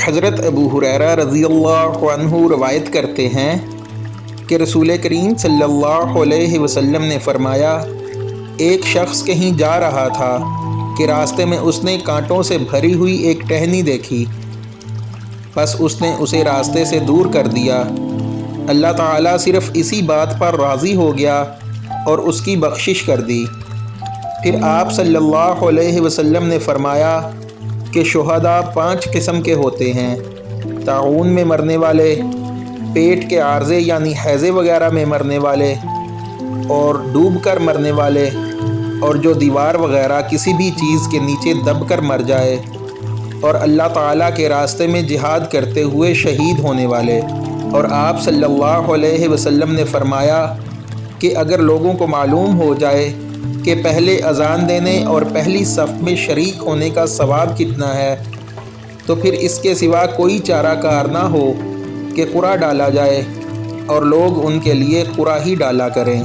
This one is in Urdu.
حضرت ابو ہریرہ رضی اللہ عنہ روایت کرتے ہیں کہ رسول کریم صلی اللہ علیہ وسلم نے فرمایا، ایک شخص کہیں جا رہا تھا کہ راستے میں اس نے کانٹوں سے بھری ہوئی ایک ٹہنی دیکھی، بس اس نے اسے راستے سے دور کر دیا۔ اللہ تعالیٰ صرف اسی بات پر راضی ہو گیا اور اس کی بخشش کر دی۔ پھر آپ صلی اللہ علیہ وسلم نے فرمایا کہ شہداء 5 قسم کے ہوتے ہیں: طاعون میں مرنے والے، پیٹ کے عارضے یعنی ہیضے وغیرہ میں مرنے والے، اور ڈوب کر مرنے والے، اور جو دیوار وغیرہ کسی بھی چیز کے نیچے دب کر مر جائے، اور اللہ تعالیٰ کے راستے میں جہاد کرتے ہوئے شہید ہونے والے۔ اور آپ صلی اللہ علیہ وسلم نے فرمایا کہ اگر لوگوں کو معلوم ہو جائے کہ پہلے اذان دینے اور پہلی صف میں شریک ہونے کا ثواب کتنا ہے، تو پھر اس کے سوا کوئی چارہ کار نہ ہو کہ قرعہ ڈالا جائے اور لوگ ان کے لیے قرعہ ہی ڈالا کریں۔